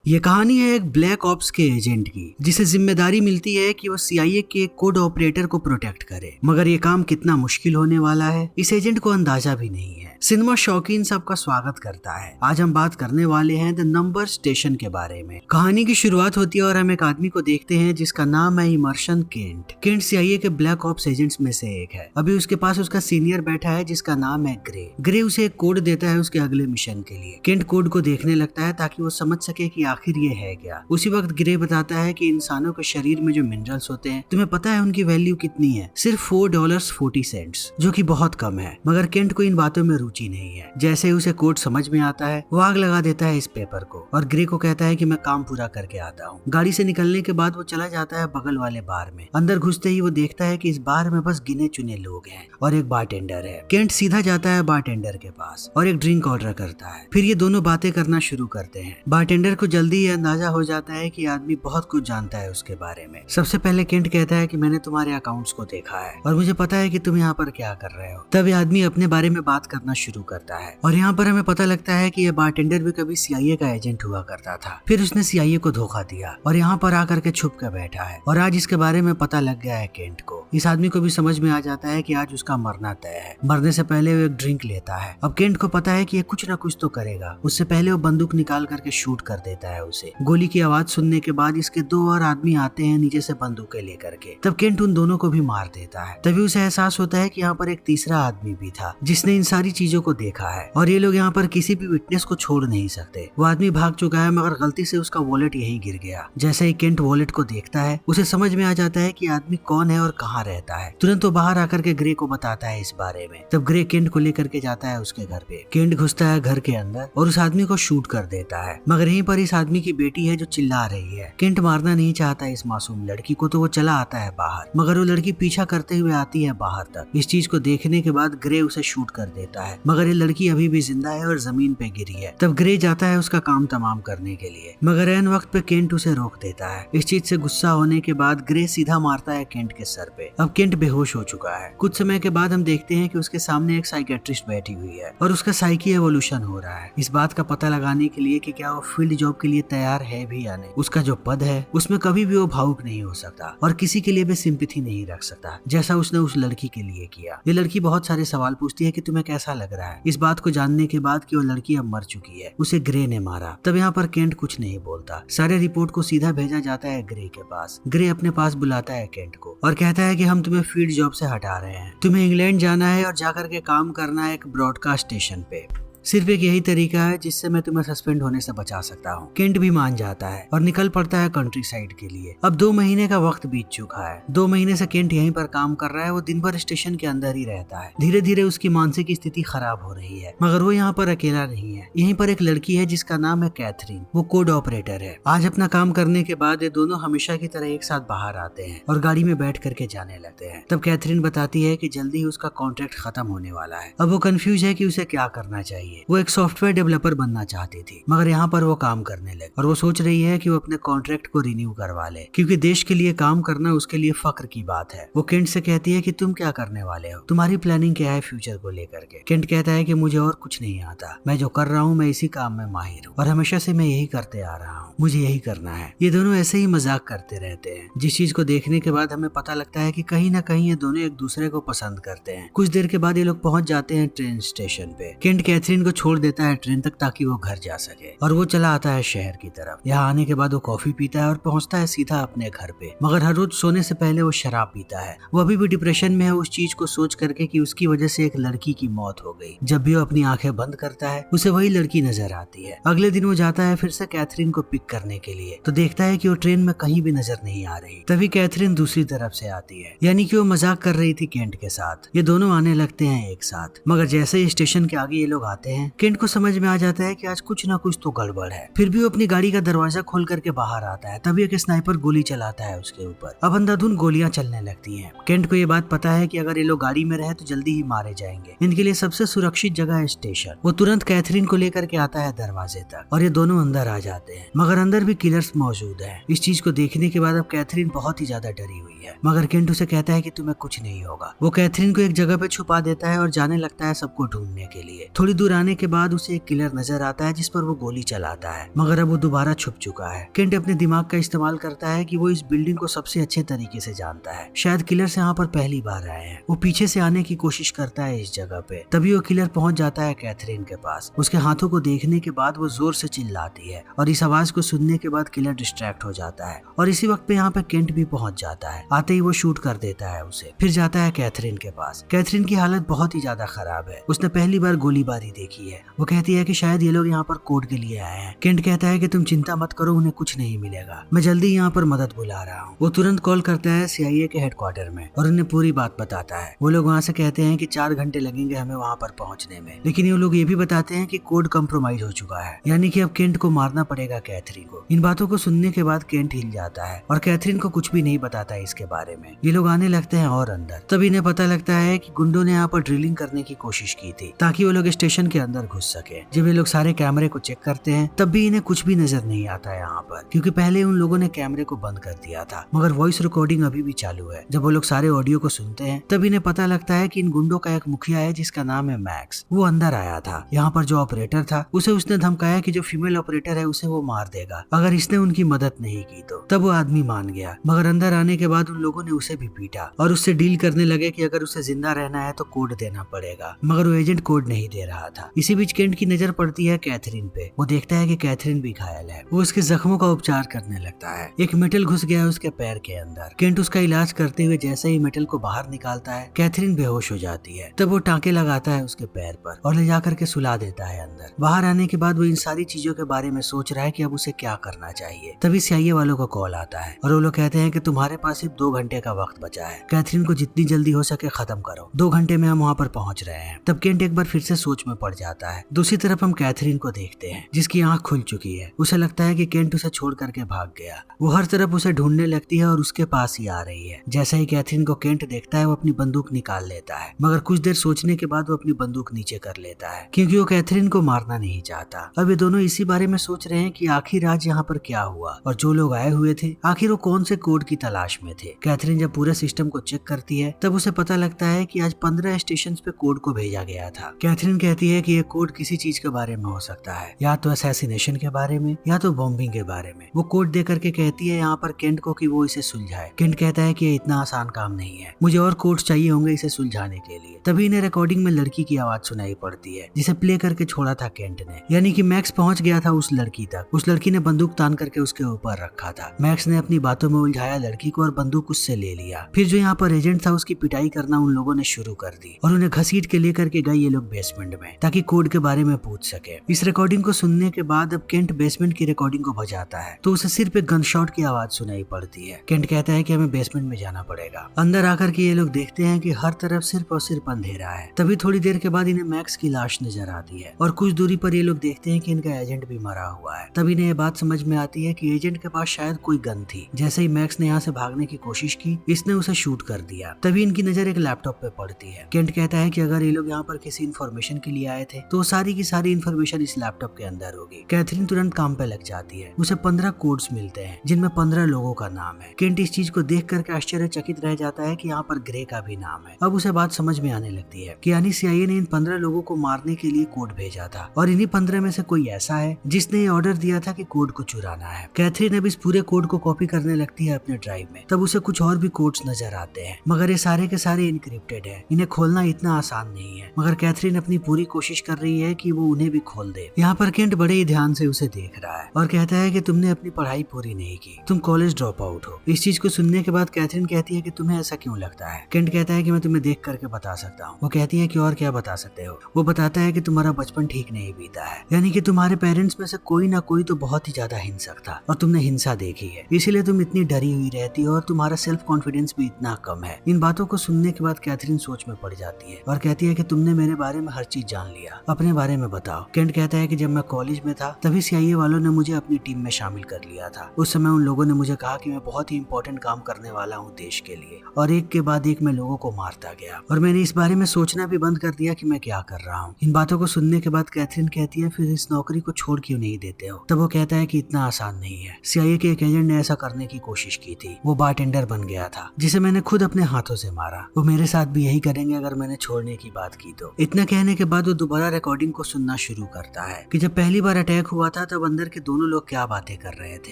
ये कहानी है एक ब्लैक ऑप्स के एजेंट की, जिसे जिम्मेदारी मिलती है कि वो CIA के कोड ऑपरेटर को प्रोटेक्ट करे। मगर ये काम कितना मुश्किल होने वाला है इस एजेंट को अंदाजा भी नहीं है। सिनेमा शौकीन सबका स्वागत करता है। आज हम बात करने वाले हैं द नंबर स्टेशन के बारे में। कहानी की शुरुआत होती है और हम एक आदमी को देखते हैं जिसका नाम है इमर्शन केंट। केंट CIA के ब्लैक ऑप्स एजेंट्स में से एक है। अभी उसके पास उसका सीनियर बैठा है जिसका नाम है ग्रे। ग्रे उसे एक कोड देता है उसके अगले मिशन के लिए। केंट कोड को देखने लगता है ताकि वो समझ सके कि आखिर ये है क्या। उसी वक्त ग्रे बताता है कि इंसानों के शरीर में जो मिनरल्स होते हैं, तुम्हें पता है उनकी वैल्यू कितनी है? सिर्फ $4.40, जो कि बहुत कम है। मगर केंट को इन बातों में रुचि नहीं है। जैसे ही उसे कोड समझ में आता है, वो आग लगा देता है इस पेपर को और ग्रे को कहता है कि मैं काम पूरा करके आता हूँ। गाड़ी से निकलने के बाद वो चला जाता है बगल वाले बार में। अंदर घुसते ही वो देखता है कि इस बार में बस गिने चुने लोग हैं और एक बारटेंडर है। केंट सीधा जाता है बारटेंडर के पास और एक ड्रिंक ऑर्डर करता है। फिर ये दोनों बातें करना शुरू करते हैं। बारटेंडर को जल्दी ये अंदाजा हो जाता है कि आदमी बहुत कुछ जानता है उसके बारे में। सबसे पहले केंट कहता है कि मैंने तुम्हारे अकाउंट्स को देखा है और मुझे पता है कि तुम यहाँ पर क्या कर रहे हो। तब ये आदमी अपने बारे में बात करना शुरू करता है और यहाँ पर हमें पता लगता है कि ये बारटेंडर भी कभी CIA का एजेंट हुआ करता था। फिर उसने CIA को धोखा दिया और यहाँ पर आकर के छुप कर बैठा है और आज इसके बारे में पता लग गया है केंट को। इस आदमी को भी समझ में आ जाता है कि आज उसका मरना तय है। मरने से पहले वो एक ड्रिंक लेता है। अब केंट को पता है कि ये कुछ ना कुछ तो करेगा। उससे पहले वो बंदूक निकाल करके शूट कर देता है उसे। गोली की आवाज सुनने के बाद इसके दो और आदमी आते हैं नीचे से बंदूकें लेकर के। तब केंट उन दोनों को भी मार देता है। तभी उसे एहसास होता है कि यहाँ पर एक तीसरा आदमी भी था जिसने इन सारी चीजों को देखा है और ये लोग यहाँ पर किसी भी विटनेस को छोड़ नहीं सकते। वो आदमी भाग चुका है मगर गलती से उसका वॉलेट यहीं गिर गया। जैसे ही केंट वॉलेट को देखता है, उसे समझ में आ जाता है कि आदमी कौन है और कहाँ रहता है। तुरंत वो बाहर आकर के ग्रे को बताता है इस बारे में। तब ग्रे केंट को लेकर के जाता है उसके घर पे। केंट घुसता है घर के अंदर और उस आदमी को शूट कर देता है। मगर यहीं पर इस आदमी की बेटी है जो चिल्ला रही है। केंट मारना नहीं चाहता इस मासूम लड़की को, तो वो चला आता है बाहर। मगर वो लड़की पीछा करते हुए आती है बाहर तक। इस चीज को देखने के बाद ग्रे उसे शूट कर देता है। मगर ये लड़की अभी भी जिंदा है और जमीन पे गिरी है। तब ग्रे जाता है उसका काम तमाम करने के लिए, मगर ऐन वक्त पे केंट उसे रोक देता है। इस चीज से गुस्सा होने के बाद ग्रे सीधा मारता है केंट के सर पे। अब केंट बेहोश हो चुका है। कुछ समय के बाद हम देखते हैं कि उसके सामने एक साइकेट्रिस्ट बैठी हुई है और उसका साइकी एवोल्यूशन हो रहा है, इस बात का पता लगाने के लिए कि क्या वो फील्ड जॉब के लिए तैयार है भी या नहीं। उसका जो पद है उसमें कभी भी वो भावुक नहीं हो सकता और किसी के लिए भी सिंपैथी नहीं रख सकता, जैसा उसने उस लड़की के लिए किया। ये लड़की बहुत सारे सवाल पूछती है कि तुम्हें कैसा लग रहा है। इस बात को जानने के बाद कि वो लड़की अब मर चुकी है, उसे ग्रे ने मारा। तब यहाँ पर केंट कुछ नहीं बोलता। सारे रिपोर्ट को सीधा भेजा जाता है ग्रे के पास। ग्रे अपने पास बुलाता है केंट को और कहता है कि हम तुम्हें फील्ड जॉब से हटा रहे हैं। तुम्हें इंग्लैंड जाना है और जाकर के काम करना है एक ब्रॉडकास्ट स्टेशन पे। सिर्फ एक यही तरीका है जिससे मैं तुम्हें सस्पेंड होने से बचा सकता हूँ। केंट भी मान जाता है और निकल पड़ता है कंट्री साइड के लिए। अब 2 महीने का वक्त बीत चुका है। 2 महीने से केंट यहीं पर काम कर रहा है। वो दिन भर स्टेशन के अंदर ही रहता है। धीरे धीरे उसकी मानसिक स्थिति खराब हो रही है। मगर वो यहाँ पर अकेला नहीं है। यहीं पर एक लड़की है जिसका नाम है कैथरीन। वो कोड ऑपरेटर है। आज अपना काम करने के बाद ये दोनों हमेशा की तरह एक साथ बाहर आते हैं और गाड़ी में बैठ करके जाने लगते हैं। तब कैथरीन बताती है कि जल्दी ही उसका कॉन्ट्रैक्ट खत्म होने वाला है। अब वो कंफ्यूज है कि उसे क्या करना चाहिए। वो एक सॉफ्टवेयर डेवलपर बनना चाहती थी, मगर यहाँ पर वो काम करने लगी और वो सोच रही है कि वो अपने कॉन्ट्रैक्ट को रिन्यू करवा ले, क्योंकि देश के लिए काम करना उसके लिए फक्र की बात है। वो केंट से कहती है कि तुम क्या करने वाले हो, तुम्हारी प्लानिंग क्या है फ्यूचर को लेकर के। केंट कहता है कि मुझे और कुछ नहीं आता, मैं जो कर रहा हूँ मैं इसी काम में माहिर हूँ और हमेशा से मैं यही करते आ रहा हूँ, मुझे यही करना है। ये दोनों ऐसे ही मजाक करते रहते हैं, जिस चीज को देखने के बाद हमें पता लगता है कि कहीं ना कहीं ये दोनों एक दूसरे को पसंद करते हैं। कुछ देर के बाद ये लोग पहुंच जाते हैं ट्रेन स्टेशन पे। केंट कैथरीन को छोड़ देता है ट्रेन तक ताकि वो घर जा सके और वो चला आता है शहर की तरफ। यहाँ आने के बाद वो कॉफी पीता है और पहुंचता है सीधा अपने घर पे। मगर हर रोज सोने से पहले वो शराब पीता है। वो अभी भी डिप्रेशन में है उस चीज को सोच करके कि उसकी वजह से एक लड़की की मौत हो गई। जब भी वो अपनी आंखें बंद करता है उसे वही लड़की नजर आती है। अगले दिन वो जाता है फिर से कैथरीन को पिक करने के लिए, तो देखता है कि वो ट्रेन में कहीं भी नजर नहीं आ रही। तभी कैथरीन दूसरी तरफ से आती है, यानी कि वो मजाक कर रही थी केंट के साथ। ये दोनों आने लगते हैं एक साथ। मगर जैसे ही स्टेशन के आगे ये लोग आते हैं, केंट को समझ में आ जाता है कि आज कुछ ना कुछ तो गड़बड़ है। फिर भी वो अपनी गाड़ी का दरवाजा खोल करके बाहर आता है। तभी एक स्नाइपर गोली चलाता है उसके ऊपर। अब अंधाधुंध गोलियां चलने लगती हैं। केंट को ये बात पता है कि अगर ये लोग गाड़ी में रहे तो जल्दी ही मारे जाएंगे। इनके लिए सबसे सुरक्षित जगह है स्टेशन। वो तुरंत कैथरीन को लेकर के आता है दरवाजे तक और ये दोनों अंदर आ जाते हैं। मगर अंदर भी किलर्स मौजूद है। इस चीज को देखने के बाद अब कैथरीन बहुत ही ज्यादा डरी हुई है। मगर केंट उसे कहता है कि तुम्हें कुछ नहीं होगा। वो कैथरीन को एक जगह पे छुपा देता है और जाने लगता है सबको ढूंढने के लिए। थोड़ी दूर आने के बाद उसे एक किलर नजर आता है जिस पर वो गोली चलाता है, मगर अब वो दोबारा छुप चुका है। केंट अपने दिमाग का इस्तेमाल करता है कि वो इस बिल्डिंग को सबसे अच्छे तरीके से जानता है। शायद किलर्स यहाँ पर पहली बार आए हैं। वो पीछे से आने की कोशिश करता है इस जगह पे। तभी वो किलर पहुंच जाता है कैथरीन के पास। उसके हाथों को देखने के बाद वो जोर से चिल्लाती है और इस आवाज को सुनने के बाद किलर डिस्ट्रैक्ट हो जाता है और इसी वक्त पे यहाँ पे केंट भी पहुंच जाता है। आते ही वो शूट कर देता है उसे। फिर जाता है कैथरीन के पास। कैथरीन की हालत बहुत ही ज्यादा खराब है। उसने पहली बार गोलीबारी देखी है। वो कहती है कि शायद ये लोग यहाँ पर कोड के लिए आए हैं। केंट कहता है कि तुम चिंता मत करो, उन्हें कुछ नहीं मिलेगा, मैं जल्दी यहाँ पर मदद बुला रहा हूँ। वो तुरंत कॉल करता है CIA के हेडक्वार्टर में और उन्हें पूरी बात बताता है। वो लोग वहाँ से कहते हैं कि 4 घंटे लगेंगे हमें वहाँ पर पहुँचने में, लेकिन ये लोग ये भी बताते हैं कि कोड कंप्रोमाइज हो चुका है, यानी कि अब केंट को मारना पड़ेगा कैथरीन को। इन बातों को सुनने के बाद केंट हिल जाता है और कैथरीन को कुछ भी नहीं बताता इसके बारे में। ये लोग आने लगते हैं और अंदर तब इन्हें पता लगता है कि गुंडों ने यहाँ पर ड्रिलिंग करने की कोशिश की थी ताकि वो लोग स्टेशन के अंदर घुस सके। जब ये लोग सारे कैमरे को चेक करते हैं तब भी इन्हें कुछ भी नजर नहीं आता है यहाँ पर, क्योंकि पहले उन लोगों ने कैमरे को बंद कर दिया था, मगर वॉइस रिकॉर्डिंग अभी भी चालू है। जब वो लोग सारे ऑडियो को सुनते हैं तब इन्हें पता लगता है कि इन गुंडों का एक मुखिया है जिसका नाम है मैक्स। वो अंदर आया था। यहाँ पर जो ऑपरेटर था उसे उसने धमकाया कि जो फीमेल ऑपरेटर है उसे वो मार देगा अगर इसने उनकी मदद नहीं की तो। तब वो आदमी मान गया, मगर अंदर आने के बाद उन लोगों ने उसे भी पीटा और उससे डील करने लगे कि अगर उसे जिंदा रहना है तो कोड देना पड़ेगा, मगर वो एजेंट कोड नहीं दे रहा था। इसी बीच केंट की नजर पड़ती है कैथरीन पे। वो देखता है कि कैथरीन भी घायल है। वो उसके जख्मों का उपचार करने लगता है। एक मेटल घुस गया है उसके पैर के अंदर। केंट उसका इलाज करते हुए जैसे ही मेटल को बाहर निकालता है कैथरीन बेहोश हो जाती है। तब वो टांके लगाता है उसके पैर पर और ले जाकर के सुला देता है अंदर। बाहर आने के बाद वो इन सारी चीजों के बारे में सोच रहा है कि अब उसे क्या करना चाहिए। तभी CIA वालों का कॉल आता है और वो लोग कहते हैं कि तुम्हारे पास सिर्फ 2 घंटे का वक्त बचा है, कैथरीन को जितनी जल्दी हो सके खत्म करो, 2 घंटे में हम वहाँ पर पहुंच रहे हैं। तब केंट एक बार फिर से सोच में पड़ जाता है। दूसरी तरफ हम कैथरीन को देखते हैं जिसकी आंख खुल चुकी है। उसे लगता है कि केंट उसे छोड़ करके भाग गया। वो हर तरफ उसे ढूंढने लगती है और उसके पास ही आ रही है। जैसे ही कैथरीन को केंट देखता है वो अपनी बंदूक निकाल लेता है, मगर कुछ देर सोचने के बाद वो अपनी बंदूक नीचे कर लेता है क्योंकि वो कैथरीन को मारना नहीं चाहता। अब ये दोनों इसी बारे में सोच रहे हैं कि आखिर आज यहाँ पर क्या हुआ और जो लोग आए हुए थे आखिर वो कौन से कोड की तलाश में थे। कैथरीन जब पूरे सिस्टम को चेक करती है तब उसे पता लगता है कि आज 15 स्टेशन पे कोड को भेजा गया था। कैथरीन कहती है कि ये कोड किसी चीज के बारे में हो सकता है, या तो असैसिनेशन के बारे में या तो बॉम्बिंग के बारे में। वो कोड दे करके कहती है यहाँ पर केंट को कि वो इसे सुलझाए। केंट कहता है कि ये इतना आसान काम नहीं है, मुझे और कोड्स चाहिए होंगे इसे सुलझाने के लिए। तभी इन्हें रिकॉर्डिंग में लड़की की आवाज सुनाई पड़ती है जिसे प्ले करके छोड़ा था केंट ने, यानी कि मैक्स पहुंच गया था उस लड़की तक। उस लड़की ने बंदूक तान करके उसके ऊपर रखा था। मैक्स ने अपनी बातों में उलझाया लड़की को और बंदूक उससे ले लिया। फिर जो यहाँ पर एजेंट था उसकी पिटाई करना उन लोगों ने शुरू कर दी और उन्हें घसीट के लेकर के गए ये लोग बेसमेंट में ताकि कोड के बारे में पूछ सके। इस रिकॉर्डिंग को सुनने के बाद अब केंट बेसमेंट की रिकॉर्डिंग को बजाता है तो उसे सिर्फ एक गन शॉट की आवाज सुनाई पड़ती है। केंट कहता है कि हमें बेसमेंट में जाना पड़ेगा। अंदर आकर के ये लोग देखते हैं कि हर तरफ सिर्फ और सिर्फ अंधेरा है। तभी थोड़ी देर के बाद इन्हें मैक्स की लाश नजर आती है और कुछ दूरी पर ये लोग देखते हैं कि इनका एजेंट भी मरा हुआ है। तभी इन्हें ये बात समझ में आती है कि एजेंट के पास शायद कोई गन थी। जैसे ही मैक्स ने यहाँ से भागने की कोशिश की इसने उसे शूट कर दिया। तभी इनकी नजर एक लैपटॉप पे पड़ती है। केंट कहता है कि अगर ये लोग यहाँ पर किसी इन्फॉर्मेशन के लिए आए थे तो सारी की सारी इन्फॉर्मेशन इस लैपटॉप के अंदर होगी। कैथरीन तुरंत काम पे लग जाती है। उसे 15 कोड्स मिलते हैं जिनमें 15 लोगों का नाम है। केंट इस चीज को देख करके आश्चर्यचकित रह जाता है कि यहाँ पर ग्रे का भी नाम है। अब उसे बात समझ में आने लगती है कि यानी CIA ने इन 15 लोगों को मारने के लिए कोड भेजा था और इन्हीं 15 में से कोई ऐसा है जिसने ये ऑर्डर दिया था कि कोड को चुराना है। कैथरीन अब इस पूरे कोड को कॉपी करने लगती है अपने ड्राइव में। तब उसे कुछ और भी कोड्स नजर आते हैं, मगर ये सारे के सारे इनक्रिप्टेड है। इन्हें खोलना इतना आसान नहीं है, मगर कैथरीन अपनी पूरी कोशिश कर रही है कि वो उन्हें भी खोल दे। यहाँ पर केंट बड़े ही ध्यान से उसे देख रहा है और कहता है कि तुमने अपनी पढ़ाई पूरी नहीं की, तुम कॉलेज ड्रॉप आउट हो। इस चीज को सुनने के बाद कैथरीन कहती है कि तुम्हें ऐसा क्यों लगता है। केंट कहता है कि मैं तुम्हें देख करके बता सकता हूँ। वो कहती है कि और क्या बता सकते हो। वो बताता है कि तुम्हारा बचपन ठीक नहीं बीता है, यानी कि तुम्हारे पेरेंट्स में से कोई ना कोई तो बहुत ही ज्यादा हिंसक था और तुमने हिंसा देखी है, इसीलिए तुम इतनी डरी हुई रहती हो और तुम्हारा सेल्फ कॉन्फिडेंस भी इतना कम है। इन बातों को सुनने के बाद कैथरीन सोच में पड़ जाती है और कहती है कि तुमने मेरे बारे में हर चीज जान लिया, अपने बारे में बताओ। केंट कहता है कि जब मैं कॉलेज में था तभी CIA वालों ने मुझे अपनी टीम में शामिल कर लिया था। उस समय उन लोगों ने मुझे कहा कि मैं बहुत ही इंपॉर्टेंट काम करने वाला हूँ देश के लिए, और एक के बाद एक मैं लोगों को मारता गया और मैंने इस बारे में सोचना भी बंद कर दिया कि मैं क्या कर रहा हूँ। इन बातों को सुनने के बाद कैथरीन कहती है फिर इस नौकरी को छोड़ क्यों नहीं देते हो। तब वो कहता है कि इतना आसान नहीं है। CIA के एक एजेंट ने ऐसा करने की कोशिश की थी, वो बारटेंडर बन गया था जिसे मैंने खुद अपने हाथों से मारा। वो मेरे साथ भी यही करेंगे अगर मैंने छोड़ने की बात की तो। इतना कहने के बाद वो दोबारा रिकॉर्डिंग को सुनना शुरू करता है कि जब पहली बार अटैक हुआ था तब अंदर के दोनों लोग क्या बातें कर रहे थे।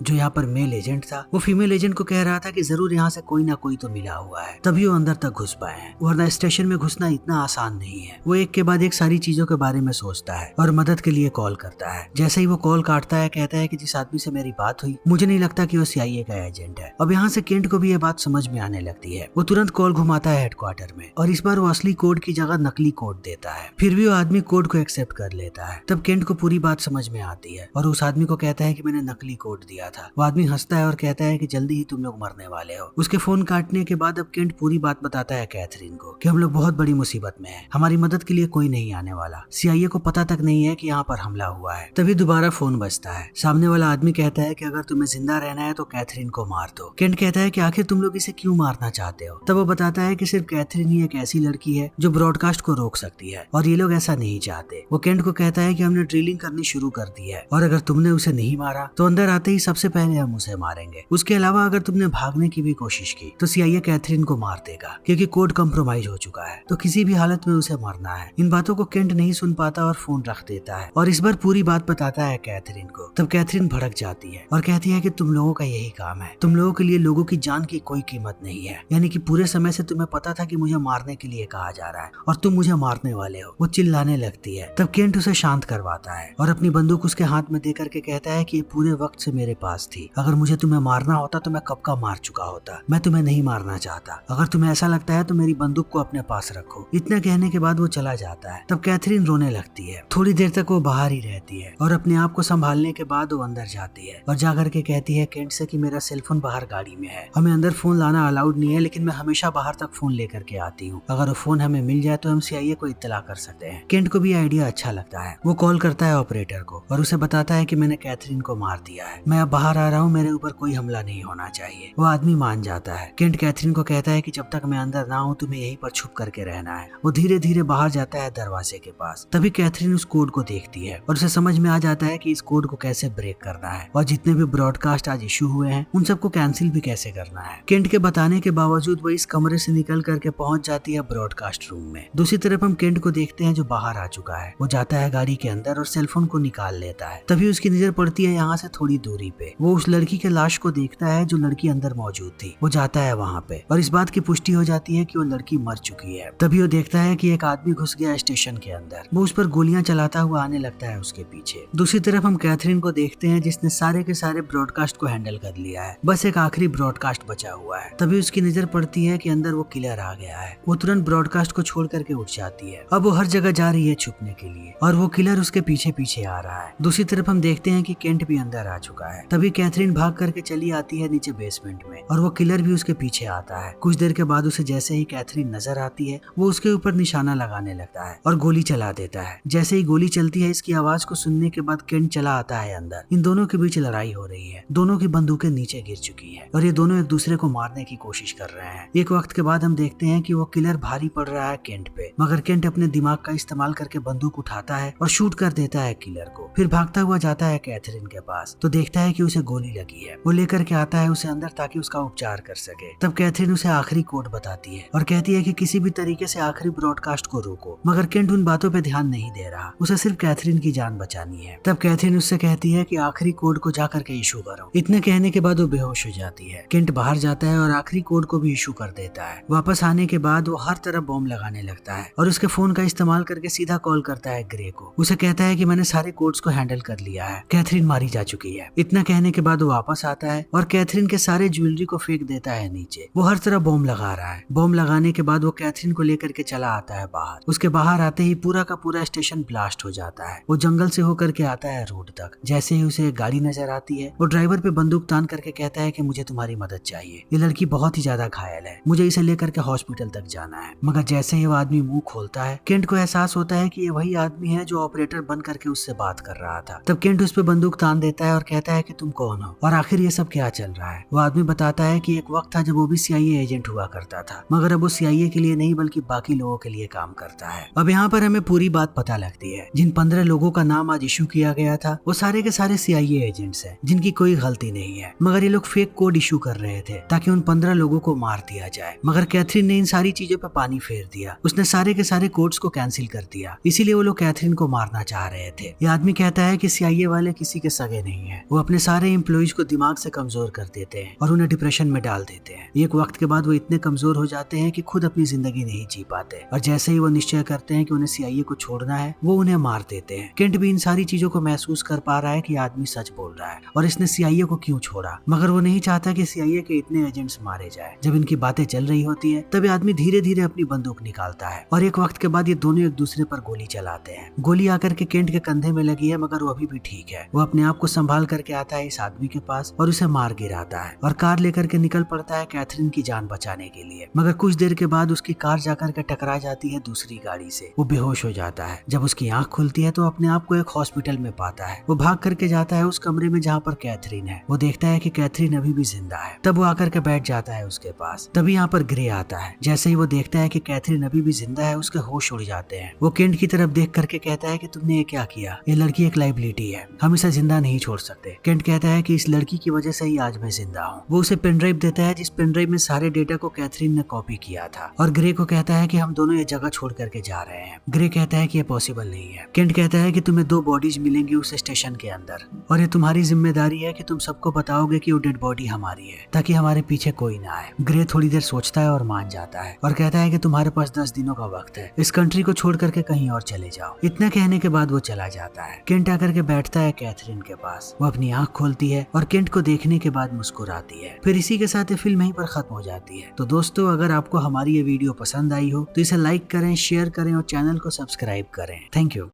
जो यहाँ पर मेल एजेंट था वो फीमेल एजेंट को कह रहा था कि जरूर यहाँ से कोई ना कोई तो मिला हुआ है, तभी वो अंदर तक घुस पाए हैं, वरना स्टेशन में घुसना इतना आसान नहीं है। वो एक के बाद एक सारी चीजों के बारे में सोचता है और मदद के लिए कॉल करता है। जैसे ही वो कॉल काटता है कहता है कि जिस आदमी से मेरी बात हुई मुझे नहीं लगता कि वो CIA का एजेंट है। अब यहाँ से केंट को भी ये बात समझ में आने लगती है। वो तुरंत कॉल घुमाता है हेडक्वार्टर में और इस बार वो असली कोड की जगह नकली कोड देता है। फिर भी वो आदमी कोड को एक्सेप्ट कर लेता है। तब केंट को पूरी बात समझ में आती है और उस आदमी को कहता है कि मैंने नकली कोड दिया था। वो आदमी हंसता है और कहता है कि जल्दी ही तुम लोग मरने वाले हो। उसके फोन काटने के बाद अब केंट पूरी बात बताता है कैथरीन को कि हम लोग बहुत बड़ी मुसीबत में हैं, हमारी मदद के लिए कोई नहीं आने वाला, CIA को पता तक नहीं है कि यहाँ पर हमला हुआ है। तभी दोबारा फोन बजता है। सामने वाला आदमी कहता है कि अगर तुम्हें जिंदा रहना है तो कैथरीन को मार दो। केंट कहता है कि आखिर तुम लोग इसे क्यों मारना चाहते हो। तब वो बताता है कि सिर्फ कैथरीन ही एक ऐसी लड़की है जो ब्रॉडकास्ट को रोक सकती है और ये लोग ऐसा नहीं चाहते। वो केंट को कहता है कि हमने ड्रिलिंग करनी शुरू कर दी है और अगर तुमने उसे नहीं मारा तो अंदर आते ही सबसे पहले हम उसे मारेंगे। उसके अलावा अगर तुमने भागने की भी कोशिश की तो CIA कैथरीन को मार देगा क्योंकि कोड कंप्रोमाइज हो चुका है, तो किसी भी हालत में उसे मरना है। इन बातों को केंट नहीं सुन पाता और फोन रख देता है और इस बार पूरी बात बताता है कैथरीन को। तब कैथरीन भड़क जाती है और कहती है कि तुम लोगों का यही काम है, तुम लोगों के लिए लोगों की जान की कोई कीमत नहीं है, यानी कि पूरे समय से तुम्हें पता था कि मुझे मारने के लिए कहा जा रहा है और तुम मुझे मारने वाले हो। वो चिल्लाने लगती है। तब केंट उसे शांत करवाता है और अपनी बंदूक उसके हाथ में देकर के कहता है कि ये पूरे वक्त से मेरे पास थी, अगर मुझे तुम्हें मारना होता तो मैं कब का मार चुका होता, मैं तुम्हें नहीं मारना चाहता, अगर तुम्हें ऐसा लगता है तो मेरी बंदूक को अपने पास रखो। इतना कहने के बाद वो चला जाता है। तब कैथरीन रोने लगती है। थोड़ी देर तक वो बाहर ही रहती है और अपने आप को संभालने के बाद वो अंदर जाती है और जाकर के कहती है केंट से कि मेरा सेलफोन बाहर गाड़ी में है, हमें अंदर फोन लाना अलाउड नहीं है, लेकिन मैं हमेशा बाहर तक फोन लेकर के आती हूँ, अगर वो फोन हमें मिल जाए तो हम CIA को इत्तला कर सकते हैं। केंट को भी आइडिया अच्छा लगता है। वो कॉल करता है ऑपरेटर को और उसे बताता है कि मैंने कैथरीन को मार दिया है, मैं अब बाहर आ रहा हूँ, मेरे ऊपर कोई हमला नहीं होना चाहिए। वो आदमी मान जाता है। केंट कैथरीन को कहता है कि जब तक मैं अंदर ना हूँ तुम्हें यहीं पर छुप करके रहना है। वो धीरे धीरे बाहर जाता है दरवाजे के पास। तभी कैथरीन उस कोड को देखती है और उसे समझ में आ जाता है कि इस कोड को कैसे ब्रेक करना है और जितने भी ब्रॉडकास्ट आज इशू हुए हैं उन सबको कैंसिल भी कैसे करना है। केंट के बताने के बावजूद वो इस कमरे से निकल करके पहुंच जाती है ब्रॉडकास्ट रूम में। दूसरी तरफ हम केंट को देखते हैं जो बाहर आ चुका है। वो जाता है गाड़ी के अंदर और सेलफोन को निकाल लेता है। तभी उसकी नजर पड़ती है यहाँ से थोड़ी दूरी पे। वो उस लड़की के लाश को देखता है जो लड़की अंदर मौजूद थी। वो जाता है वहाँ पे और इस बात की पुष्टि हो जाती है कि वो लड़की मर चुकी है। तभी वो देखता है कि एक आदमी घुस गया स्टेशन के अंदर। वो उस पर गोलियां चलाता हुआ आने लगता है उसके पीछे। दूसरी तरफ हम कैथरीन को देखते हैं जिसने सारे के सारे ब्रॉडकास्ट को हैंडल कर लिया है, बस एक आखिरी ब्रॉडकास्ट बचा हुआ है। तभी उसकी नजर पड़ती है कि अंदर वो किलर आ गया है। वो तुरंत ब्रॉडकास्ट को छोड़ करके उठ जाती है। अब वो हर जगह जा रही है छुपने के लिए और वो किलर उसके पीछे पीछे आ रहा है। दूसरी तरफ हम देखते हैं कि केंट भी अंदर आ चुका है। तभी कैथरीन भाग करके चली आती है नीचे बेसमेंट में और वो किलर भी उसके पीछे आता है। कुछ देर के बाद उसे जैसे ही कैथरीन नजर आती है वो उसके ऊपर निशाना लगाने लगता है और गोली चला देता है। जैसे ही गोली चलती है इसकी आवाज को सुनने के बाद केंट चला आता है अंदर। इन दोनों के बीच लड़ाई हो रही है। दोनों की बंदूकें नीचे गिर चुकी है और ये दोनों एक दूसरे को मारने की कोशिश कर रहे हैं। एक वक्त के बाद हम देखते हैं कि वो किलर भारी पड़ रहा है केंट पे, मगर केंट अपने दिमाग का इस्तेमाल करके बंदूक उठाता है और शूट कर देता है किलर को। फिर भागता हुआ जाता है कैथरीन के पास तो देखता है कि उसे गोली लगी है। वो लेकर के आता है उसे अंदर ताकि उसका उपचार कर सके। तब कैथरीन उसे आखिरी कोड बताती है और कहती है कि किसी भी तरीके से आखिरी ब्रॉडकास्ट को रोको, मगर केंट उन बातों पे ध्यान नहीं दे रहा। उसे सिर्फ कैथरीन की जान बचानी है। तब कैथरीन उससे कहती है कि आखिरी कोड को जा करके इशू करो। इतने कहने के बाद वो बेहोश हो जाती है। केंट बाहर जाता है और आखिरी कोड को भी इशू कर देता है। वापस आने के बाद वो हर तरफ बॉम्ब लगाने लगता है और उसके फोन का इस्तेमाल करके सीधा कॉल करता है ग्रे को। उसे कहता है कि मैंने सारे कोड्स को हैंडल कर लिया है, कैथरीन मारी जा चुकी है। इतना कहने के बाद वो वापस आता है और कैथरीन के सारे ज्वेलरी को फेंक देता है नीचे। वो हर तरफ बॉम्ब लगा रहा है। बॉम्ब लगाने के बाद वो कैथरीन को लेकर के चला आता है बाहर। उसके बाहर आते ही पूरा का पूरा स्टेशन ब्लास्ट हो जाता है। वो जंगल से होकर के आता है रोड तक। जैसे ही उसे एक गाड़ी नजर आती है वो ड्राइवर पे बंदूक तान करके कहता है कि मुझे तुम्हारी मदद चाहिए, ये लड़की बहुत ही ज्यादा घायल है, मुझे इसे लेकर के हॉस्पिटल तक जाना है। मगर जैसे ही वो आदमी मुंह खोलता है केंट को एहसास होता है कि ये वही आदमी है जो ऑपरेटर बन करके उससे बात कर रहा था। तब केंट उस पे बंदूक तान देता है और कहता है कि तुम कौन हो और आखिर ये सब क्या चल रहा है। वो आदमी बताता है कि एक वक्त था जब वो भी CIA एजेंट हुआ करता था, मगर अब वो CIA के लिए नहीं बल्कि बाकी लोगों के लिए काम करता है। अब यहाँ पर हमें पूरी बात पता लगती है। जिन 15 लोगों का नाम आज इशू किया गया था वो सारे के सारे CIA एजेंट्स हैं जिनकी कोई गलती नहीं है, मगर ये लोग फेक कोड इशू कर रहे थे ताकि उन 15 लोगों को मार दिया जाए। मगर कैथरीन ने इन सारी चीजों पर पानी फेर दिया। उसने सारे के सारे कोड्स को कैंसिल कर दिया, इसीलिए वो लोग कैथरीन को मारना चाह रहे थे। ये आदमी कहता है कि CIA वाले किसी के सगे नहीं है, वो अपने सारे एम्प्लॉइज को दिमाग से कमजोर कर देते हैं और उन्हें डिप्रेशन में डाल देते हैं। एक वक्त के बाद वो इतने कमजोर हो जाते हैं कि खुद अपनी जिंदगी नहीं जी पाते और जैसे ही वो निश्चय करते हैं कि उन्हें CIA को छोड़ना है, वो उन्हें मार देते हैं। केंट भी इन सारी चीजों को महसूस कर पा रहा है कि आदमी सच बोल रहा है और इसने CIA को क्यों छोड़ा, मगर वो नहीं चाहता कि CIA के इतने एजेंट्स मारे जाए। जब इनकी बातें चल रही होती है तभी आदमी धीरे धीरे अपनी बंदूक निकालता है और एक वक्त के बाद ये दोनों एक दूसरे पर गोली चलाते हैं। गोली आकर के केंट के कंधे में लगी है, मगर वो अभी भी ठीक है। वो अपने आप को संभाल करके आता है इस आदमी के पास और उसे मार गिराता है और कार लेकर के निकल पड़ता है कैथरीन की जान बचाने के लिए। मगर कुछ देर के बाद उसकी कार जाकर के टकरा जाती है दूसरी गाड़ी से। वो बेहोश हो जाता है। जब उसकी आंख खुलती है तो अपने आप को एक हॉस्पिटल में पाता है। वो भाग करके जाता है उस कमरे में जहाँ पर कैथरीन है। वो देखता है कि कैथरीन अभी भी जिंदा है। तब वो आकर के बैठ जाता है उसके पास। तभी यहाँ पर ग्रे आता है। जैसे ही वो देखता है कि कैथरीन अभी भी जिंदा है, उसके होश उड़ जाते हैं। वो केंट की तरफ देख करके कहता है कि तुमने ये क्या किया, ये लड़की एक लाइबिलिटी है, हम इसे जिंदा नहीं छोड़ सकते। केंट कहता है कि इस लड़की की वजह से ही आज मैं जिंदा हूँ। वो उसे पेन ड्राइव देता है जिस पेन ड्राइव में सारे डेटा को कैथरीन ने कॉपी किया था और ग्रे को कहता है कि हम दोनों ये जगह छोड़ करके जा रहे हैं। ग्रे कहता है कि ये पॉसिबल नहीं है। केंट कहता है कि तुम्हें 2 बॉडीज मिलेंगी उस स्टेशन के अंदर और ये तुम्हारी जिम्मेदारी है कि तुम सबको बताओगे कि वो डेड बॉडी हमारी है, ताकि हमारे पीछे कोई ना आए। ग्रे थोड़ी देर सोचता है और मान जाता है और कहता है कि तुम्हारे पास 10 दिनों का वक्त है, इस कंट्री को छोड़ करके कहीं और चले जाओ। इतना कहने के बाद वो चला जाता है। केंट आकर के बैठता है कैथरीन के पास। वो अपनी आंख खोलती है और केंट को देखने के बाद मुस्कुराती है। फिर इसी के साथ ये फिल्म यहीं पर खत्म हो जाती है। तो दोस्तों, अगर आपको हमारी ये वीडियो पसंद आई हो तो इसे लाइक करें, शेयर करें और चैनल को सब्सक्राइब करें। Thank you.